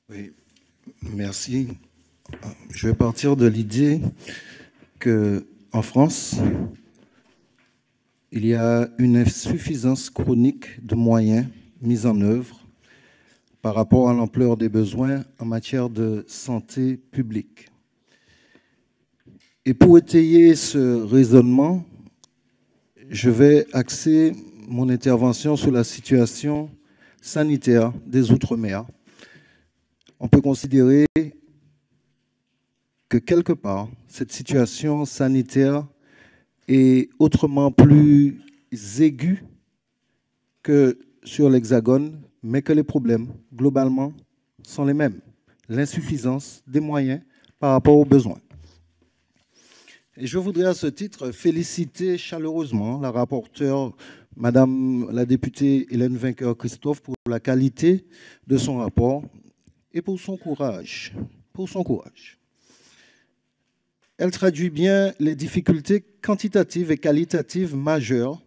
Oui, merci. Je vais partir de l'idée qu'en France, il y a une insuffisance chronique de moyens mis en œuvre par rapport à l'ampleur des besoins en matière de santé publique. Et pour étayer ce raisonnement, je vais axer mon intervention sur la situation sanitaire des Outre-mer. On peut considérer que quelque part, cette situation sanitaire est autrement plus aiguë que sur l'Hexagone, mais que les problèmes, globalement, sont les mêmes. L'insuffisance des moyens par rapport aux besoins. Et je voudrais à ce titre féliciter chaleureusement la rapporteure, Madame la députée Hélène Vainqueur-Christophe, pour la qualité de son rapport et pour son courage. Elle traduit bien les difficultés quantitatives et qualitatives majeures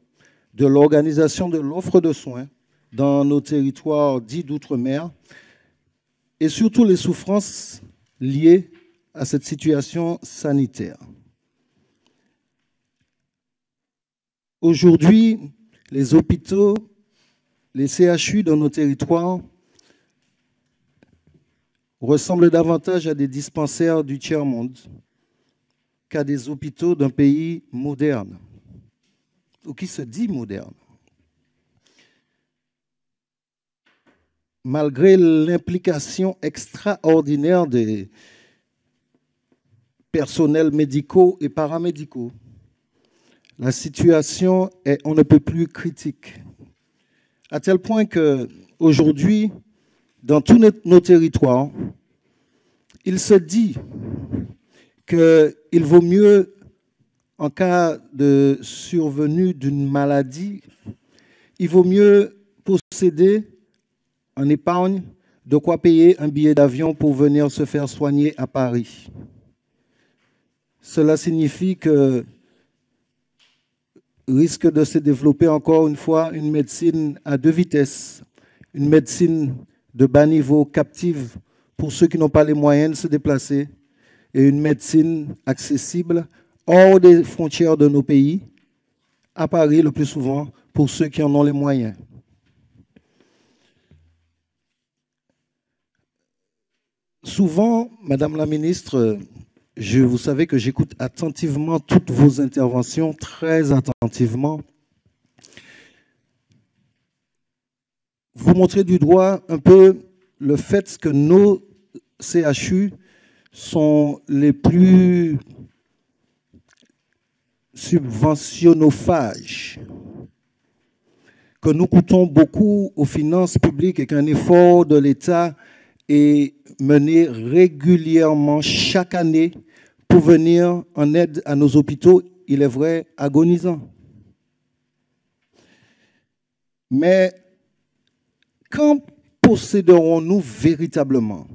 de l'organisation de l'offre de soins dans nos territoires dits d'outre-mer et surtout les souffrances liées à cette situation sanitaire. Aujourd'hui, les hôpitaux, les CHU dans nos territoires ressemblent davantage à des dispensaires du tiers-monde qu'à des hôpitaux d'un pays moderne, ou qui se dit moderne. Malgré l'implication extraordinaire des personnels médicaux et paramédicaux, la situation est on ne peut plus critique, à tel point qu'aujourd'hui, dans tous nos territoires, il se dit qu'il vaut mieux, en cas de survenue d'une maladie, il vaut mieux posséder en épargne de quoi payer un billet d'avion pour venir se faire soigner à Paris. Cela signifie que risque de se développer encore une fois une médecine à deux vitesses, une médecine de bas niveau captive pour ceux qui n'ont pas les moyens de se déplacer et une médecine accessible hors des frontières de nos pays, à Paris le plus souvent, pour ceux qui en ont les moyens. Souvent, Madame la Ministre, vous savez que j'écoute attentivement toutes vos interventions, très attentivement. Vous montrez du doigt un peu le fait que nos CHU sont les plus subventionnophages, que nous coûtons beaucoup aux finances publiques et qu'un effort de l'État est mené régulièrement chaque année pour venir en aide à nos hôpitaux, il est vrai, agonisants. Mais quand posséderons-nous véritablement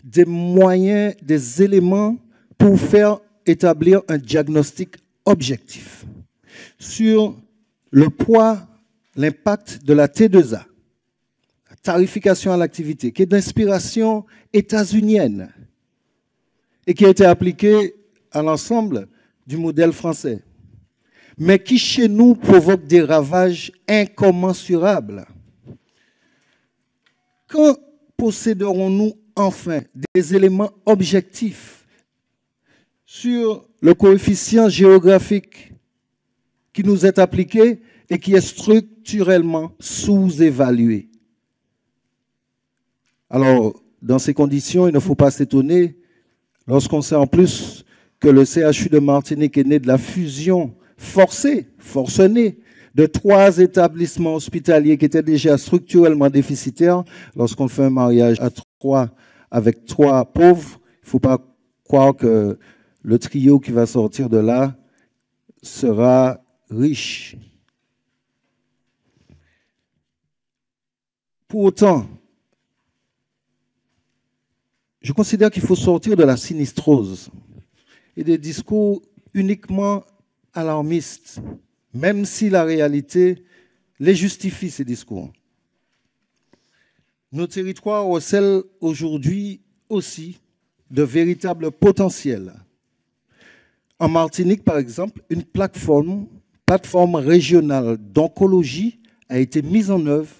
des moyens, des éléments pour faire établir un diagnostic objectif sur le poids, l'impact de la T2A, la tarification à l'activité, qui est d'inspiration états-unienne et qui a été appliquée à l'ensemble du modèle français, mais qui chez nous provoque des ravages incommensurables. Quand posséderons-nous enfin des éléments objectifs sur le coefficient géographique qui nous est appliqué et qui est structurellement sous-évalué? Alors, dans ces conditions, il ne faut pas s'étonner lorsqu'on sait en plus que le CHU de Martinique est né de la fusion forcenée, de 3 établissements hospitaliers qui étaient déjà structurellement déficitaires. Lorsqu'on fait un mariage avec 3 pauvres, il ne faut pas croire que le trio qui va sortir de là sera riche. Pour autant, je considère qu'il faut sortir de la sinistrose et des discours uniquement alarmistes, même si la réalité les justifie, ces discours. nos territoires recèlent aujourd'hui aussi de véritables potentiels. En Martinique, par exemple, une plateforme régionale d'oncologie a été mise en œuvre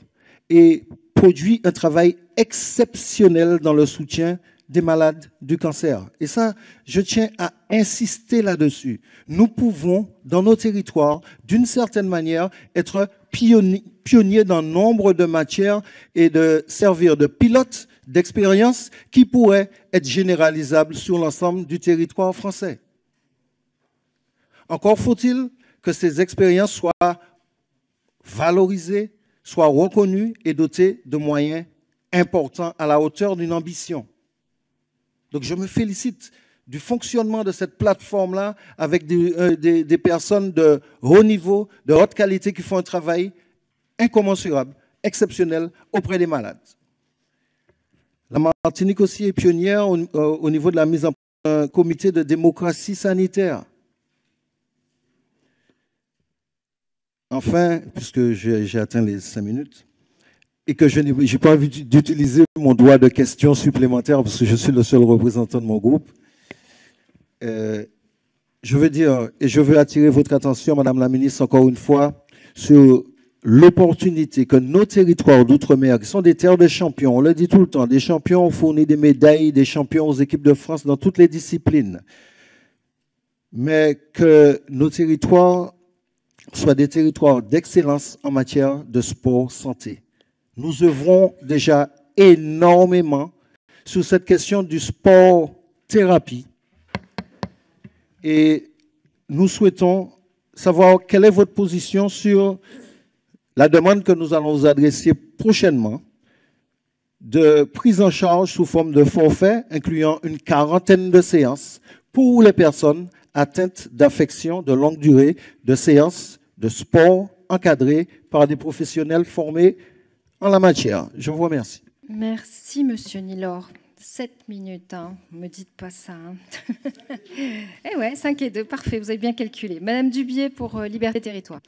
et produit un travail exceptionnel dans le soutien des malades du cancer. Et ça, je tiens à insister là-dessus. Nous pouvons, dans nos territoires, d'une certaine manière, être pionniers dans nombre de matières et de servir de pilote d'expérience qui pourraient être généralisables sur l'ensemble du territoire français. Encore faut-il que ces expériences soient valorisées, soient reconnues et dotées de moyens importants à la hauteur d'une ambition. Donc je me félicite du fonctionnement de cette plateforme-là avec des personnes de haut niveau, de haute qualité qui font un travail incommensurable, exceptionnel auprès des malades. La Martinique aussi est pionnière au niveau de la mise en place d'un comité de démocratie sanitaire. Enfin, puisque j'ai atteint les 5 minutes, et que je n'ai pas envie d'utiliser mon droit de question supplémentaire parce que je suis le seul représentant de mon groupe. Je veux dire, et je veux attirer votre attention, Madame la Ministre, encore une fois, sur l'opportunité que nos territoires d'outre-mer, qui sont des terres de champions, on le dit tout le temps, des champions ont fourni des médailles, des champions aux équipes de France dans toutes les disciplines, mais que nos territoires soient des territoires d'excellence en matière de sport santé. Nous œuvrons déjà énormément sur cette question du sport-thérapie et nous souhaitons savoir quelle est votre position sur la demande que nous allons vous adresser prochainement de prise en charge sous forme de forfait incluant une quarantaine de séances pour les personnes atteintes d'affections de longue durée, de séances de sport encadrées par des professionnels formés en la matière. Je vous remercie. Merci, Monsieur Nilor. 7 minutes, hein. Ne me dites pas ça. Hein. Eh ouais, 5 et 2, parfait, vous avez bien calculé. Madame Dubié pour Liberté Territoire.